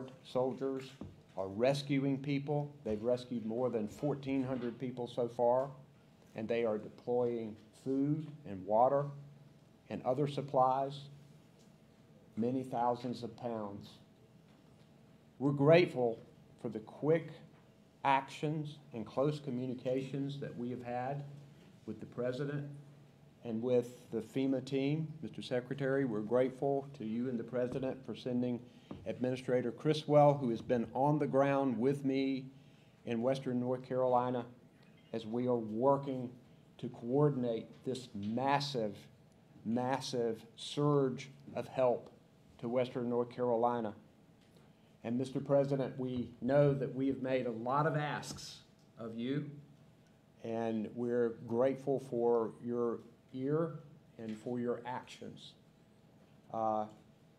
Guard soldiers are rescuing people. They've rescued more than 1,400 people so far, and they are deploying food and water and other supplies, many thousands of pounds. We're grateful for the quick actions and close communications that we have had with the President and with the FEMA team. Mr. Secretary, we're grateful to you and the President for sending Administrator Criswell, who has been on the ground with me in Western North Carolina as we are working to coordinate this massive, massive surge of help to Western North Carolina. And Mr. President, we know that we have made a lot of asks of you, and we're grateful for your ear and for your actions.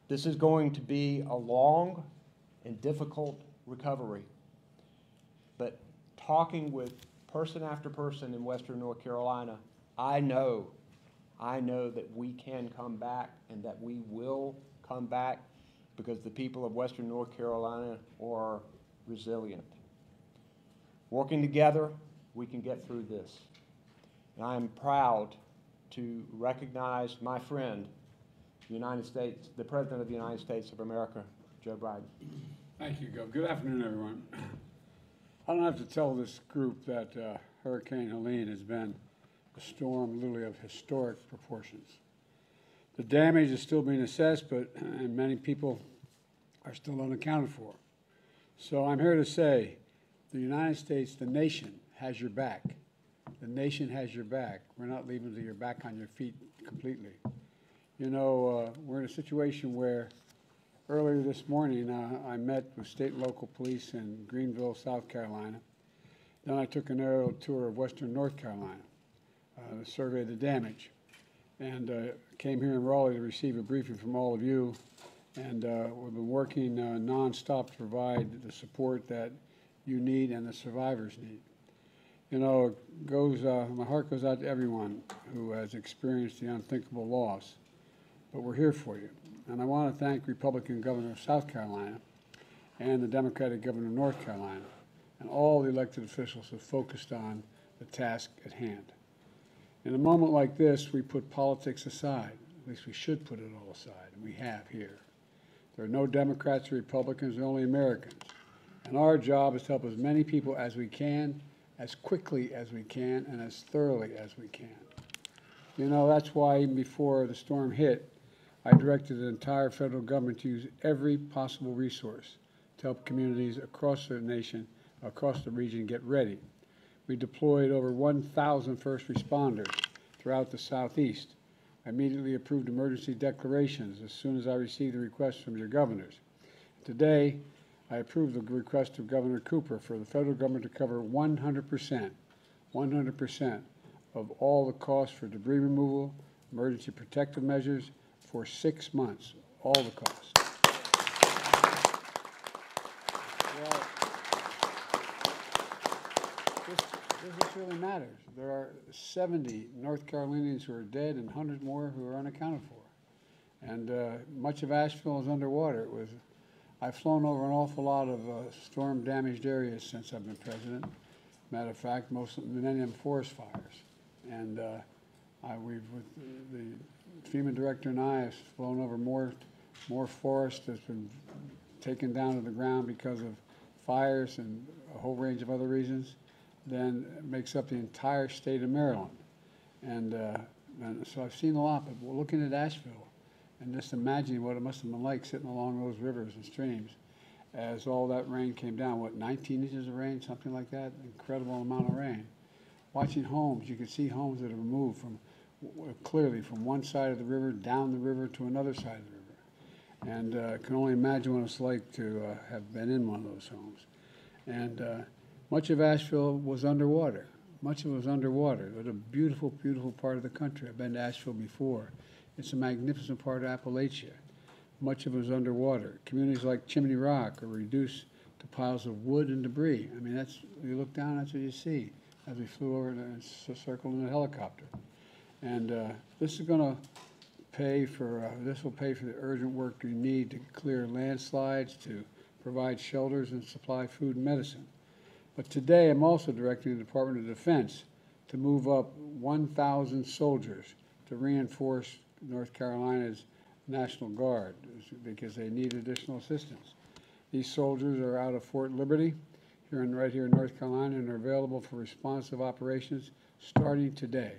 This is going to be a long and difficult recovery, but talking with person after person in Western North Carolina, I know that we can come back and that we will come back because the people of Western North Carolina are resilient. Working together, we can get through this. And I am proud to recognize my friend, the President of the United States of America, Joe Biden. Thank you, Gov. Good afternoon, everyone. I don't have to tell this group that Hurricane Helene has been a storm literally of historic proportions. The damage is still being assessed, and many people are still unaccounted for. So I'm here to say the United States, the nation, has your back. The nation has your back. We're not leaving until you're back on your feet completely. You know, we're in a situation where earlier this morning I met with state and local police in Greenville, South Carolina. Then I took an aerial tour of Western North Carolina to survey the damage. And came here in Raleigh to receive a briefing from all of you. And we've been working nonstop to provide the support that you need and the survivors need. You know, my heart goes out to everyone who has experienced the unthinkable loss, but we're here for you. And I want to thank Republican Governor of South Carolina and the Democratic Governor of North Carolina and all the elected officials who focused on the task at hand. In a moment like this, we put politics aside. At least we should put it all aside, and we have here. There are no Democrats or Republicans, there are only Americans. And our job is to help as many people as we can, as quickly as we can, and as thoroughly as we can. You know, that's why even before the storm hit, I directed the entire federal government to use every possible resource to help communities across the nation, across the region, get ready. We deployed over 1,000 first responders throughout the Southeast. I immediately approved emergency declarations as soon as I received the request from your governors. Today, I approved the request of Governor Cooper for the federal government to cover 100% of all the costs for debris removal, emergency protective measures for 6 months, all the costs. Well, this really matters. There are 70 North Carolinians who are dead and hundreds more who are unaccounted for. And much of Asheville is underwater. I've flown over an awful lot of storm-damaged areas since I've been president. Matter of fact, many of them forest fires. And the FEMA director and I have flown over more forest that's been taken down to the ground because of fires and a whole range of other reasons than makes up the entire state of Maryland. And so I've seen a lot, but we're looking at Asheville and just imagining what it must have been like sitting along those rivers and streams as all that rain came down. What, 19 inches of rain, something like that? Incredible amount of rain. Watching homes, you could see homes that are moved clearly from one side of the river down the river to another side of the river. And can only imagine what it's like to have been in one of those homes. And much of Asheville was underwater. Much of it was underwater. It was a beautiful, beautiful part of the country. I've been to Asheville before. It's a magnificent part of Appalachia. Much of it was underwater. Communities like Chimney Rock are reduced to piles of wood and debris. I mean, you look down, that's what you see as we flew over and circled in a helicopter. And this is going to pay for, this will pay for the urgent work you need to clear landslides, to provide shelters, and supply food and medicine. But today, I'm also directing the Department of Defense to move up 1,000 soldiers to reinforce North Carolina's National Guard because they need additional assistance. These soldiers are out of Fort Liberty, right here in North Carolina, and are available for responsive operations starting today.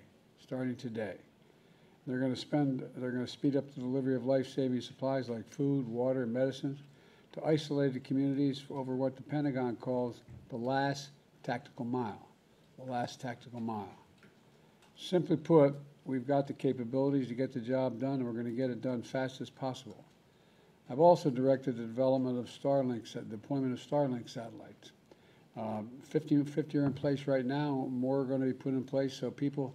They're going to speed up the delivery of life-saving supplies like food, water, and medicines to isolated communities over what the Pentagon calls the last tactical mile. The last tactical mile. Simply put, we've got the capabilities to get the job done, and we're going to get it done fast as possible. I've also directed the development of deployment of Starlink satellites. 50 are in place right now. More are going to be put in place so people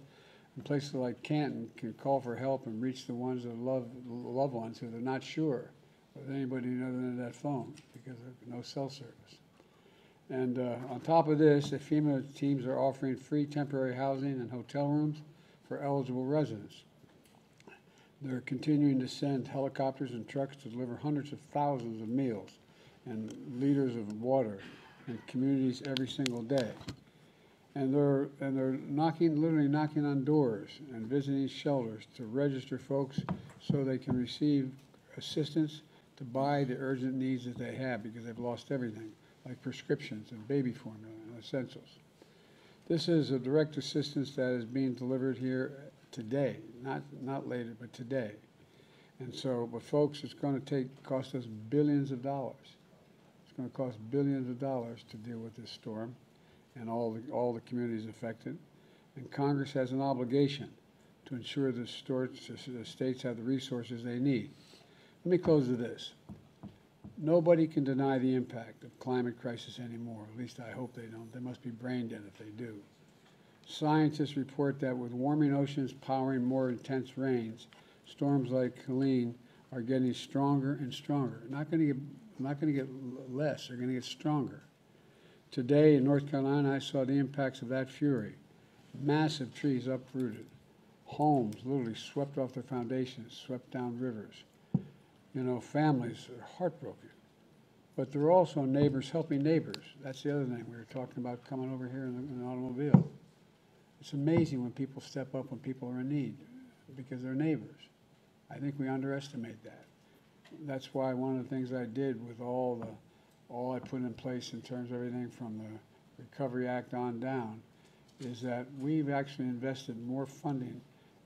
in places like Canton can call for help and reach the ones that loved ones who they're not sure of anybody other than that phone because of no cell service. And on top of this, the FEMA teams are offering free temporary housing and hotel rooms for eligible residents. They're continuing to send helicopters and trucks to deliver hundreds of thousands of meals and liters of water in communities every single day. And they're literally knocking on doors and visiting shelters to register folks so they can receive assistance to buy the urgent needs that they have because they've lost everything, like prescriptions and baby formula and essentials. This is a direct assistance that is being delivered here today, not later, but today. And so, but folks, it's going to cost us billions of dollars. It's going to cost billions of dollars to deal with this storm and all the communities affected. And Congress has an obligation to ensure the states have the resources they need. Let me close with this. Nobody can deny the impact of climate crisis anymore. At least I hope they don't. They must be brain dead if they do. Scientists report that with warming oceans powering more intense rains, storms like Helene are getting stronger and stronger. Not going to get less. They're going to get stronger. Today in North Carolina, I saw the impacts of that fury. Massive trees uprooted. Homes literally swept off their foundations, swept down rivers. You know, families are heartbroken. But there are also neighbors helping neighbors. That's the other thing. We were talking about coming over here in an automobile. It's amazing when people step up when people are in need because they're neighbors. I think we underestimate that. That's why one of the things I did with all I put in place in terms of everything from the Recovery Act on down is that we've actually invested more funding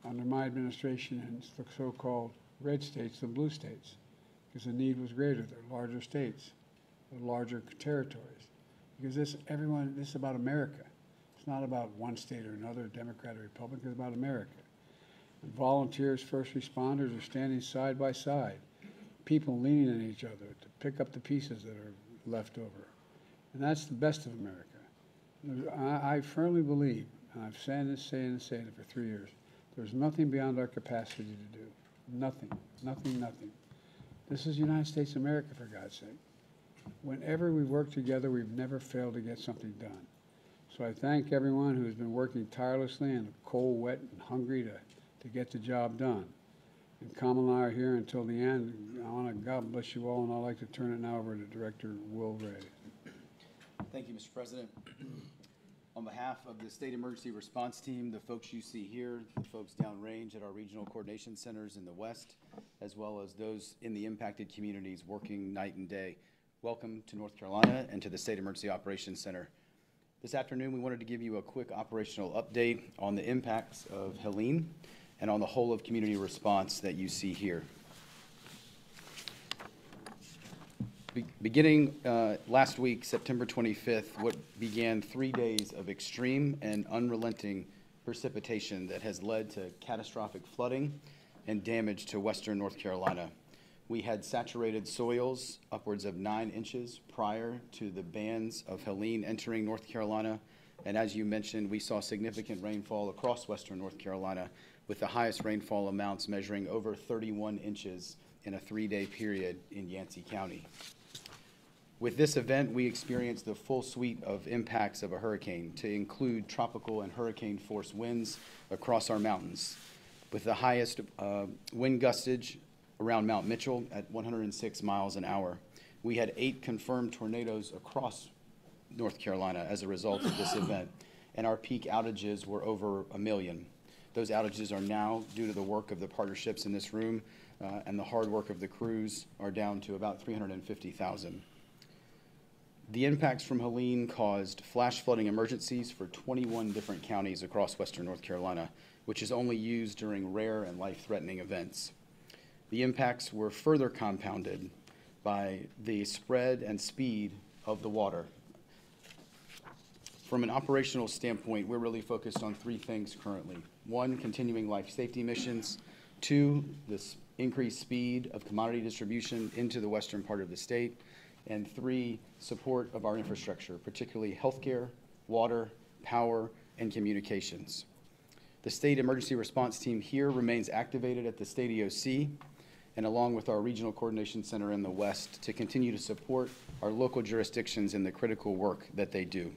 under my administration in the so-called red states than blue states because the need was greater. They're larger states, they're larger territories. Because this is about America. It's not about one state or another, Democrat or Republican, it's about America. And volunteers, first responders are standing side by side, people leaning on each other to pick up the pieces that are left over. And that's the best of America. I firmly believe, and I've said this, saying it for 3 years, there's nothing beyond our capacity to do. Nothing, nothing, nothing. This is the United States of America, for God's sake. Whenever we work together, we've never failed to get something done. So I thank everyone who has been working tirelessly and cold, wet, and hungry to get the job done. And Kamala and I are here until the end. I want to God bless you all, and I'd like to turn it now over to Director Will Ray. Thank you, Mr. President. On behalf of the State Emergency Response Team, the folks you see here, the folks downrange at our regional coordination centers in the West, as well as those in the impacted communities working night and day, welcome to North Carolina and to the State Emergency Operations Center. This afternoon, we wanted to give you a quick operational update on the impacts of Helene and on the whole of community response that you see here. Beginning last week, September 25th, what began 3 days of extreme and unrelenting precipitation that has led to catastrophic flooding and damage to western North Carolina. We had saturated soils upwards of 9 inches prior to the bands of Helene entering North Carolina. And as you mentioned, we saw significant rainfall across western North Carolina, with the highest rainfall amounts measuring over 31 inches in a 3-day period in Yancey County. With this event, we experienced the full suite of impacts of a hurricane, to include tropical and hurricane force winds across our mountains, with the highest wind gustage around Mount Mitchell at 106 miles an hour. We had 8 confirmed tornadoes across North Carolina as a result of this event, and our peak outages were over 1 million. Those outages are now, due to the work of the partnerships in this room and the hard work of the crews, are down to about 350,000. The impacts from Helene caused flash flooding emergencies for 21 different counties across western North Carolina, which is only used during rare and life-threatening events. The impacts were further compounded by the spread and speed of the water. From an operational standpoint, we're really focused on 3 things currently. 1, continuing life safety missions. 2, this increased speed of commodity distribution into the western part of the state. And 3, support of our infrastructure, particularly healthcare, water, power, and communications. The state emergency response team here remains activated at the state EOC and along with our regional coordination center in the west to continue to support our local jurisdictions in the critical work that they do.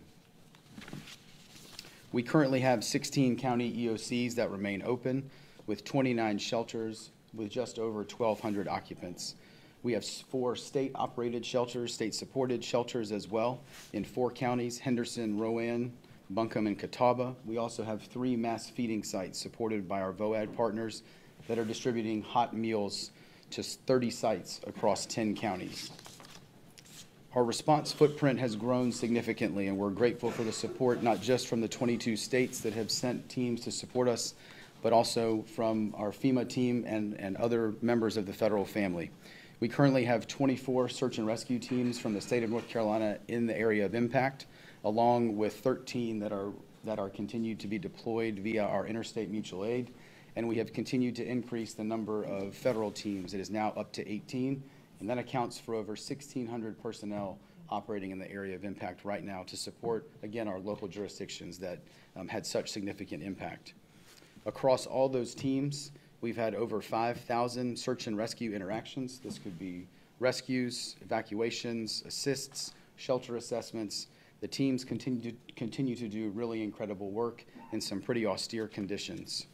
We currently have 16 county EOCs that remain open with 29 shelters with just over 1,200 occupants. We have 4 state-operated shelters, state-supported shelters as well in 4 counties, Henderson, Rowan, Buncombe, and Catawba. We also have 3 mass feeding sites supported by our VOAD partners that are distributing hot meals to 30 sites across 10 counties. Our response footprint has grown significantly, and we're grateful for the support not just from the 22 states that have sent teams to support us, but also from our FEMA team and other members of the federal family. We currently have 24 search and rescue teams from the state of North Carolina in the area of impact, along with 13 that are continued to be deployed via our interstate mutual aid. And we have continued to increase the number of federal teams. It is now up to 18, and that accounts for over 1,600 personnel operating in the area of impact right now to support, again, our local jurisdictions that had such significant impact. Across all those teams, we've had over 5,000 search and rescue interactions. This could be rescues, evacuations, assists, shelter assessments. The teams continue to do really incredible work in some pretty austere conditions.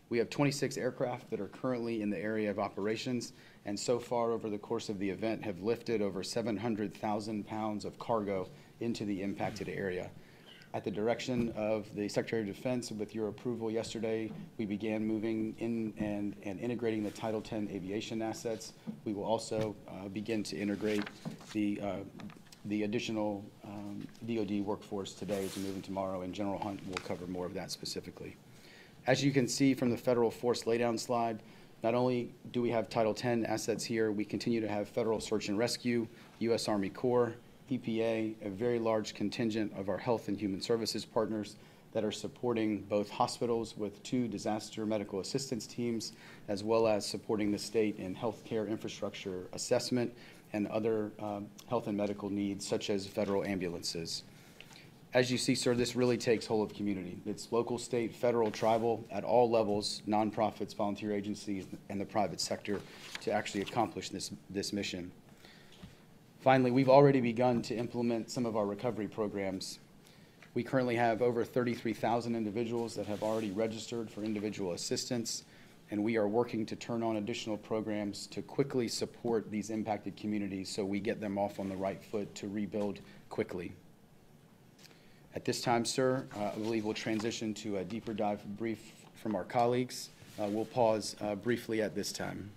We have 26 aircraft that are currently in the area of operations, and so far over the course of the event have lifted over 700,000 pounds of cargo into the impacted area. At the direction of the Secretary of Defense, with your approval yesterday, we began moving in and integrating the Title X aviation assets. We will also begin to integrate the additional DoD workforce today as we move in tomorrow, and General Hunt will cover more of that specifically. As you can see from the federal force laydown slide, not only do we have Title X assets here, we continue to have federal search and rescue, U.S. Army Corps, EPA, a very large contingent of our health and human services partners that are supporting both hospitals with 2 disaster medical assistance teams, as well as supporting the state in healthcare infrastructure assessment and other health and medical needs, such as federal ambulances. As you see, sir, this really takes whole of community. It's local, state, federal, tribal, at all levels, nonprofits, volunteer agencies, and the private sector to actually accomplish this mission. Finally, we've already begun to implement some of our recovery programs. We currently have over 33,000 individuals that have already registered for individual assistance, and we are working to turn on additional programs to quickly support these impacted communities so we get them off on the right foot to rebuild quickly. At this time, sir, I believe we'll transition to a deeper dive brief from our colleagues. We'll pause briefly at this time.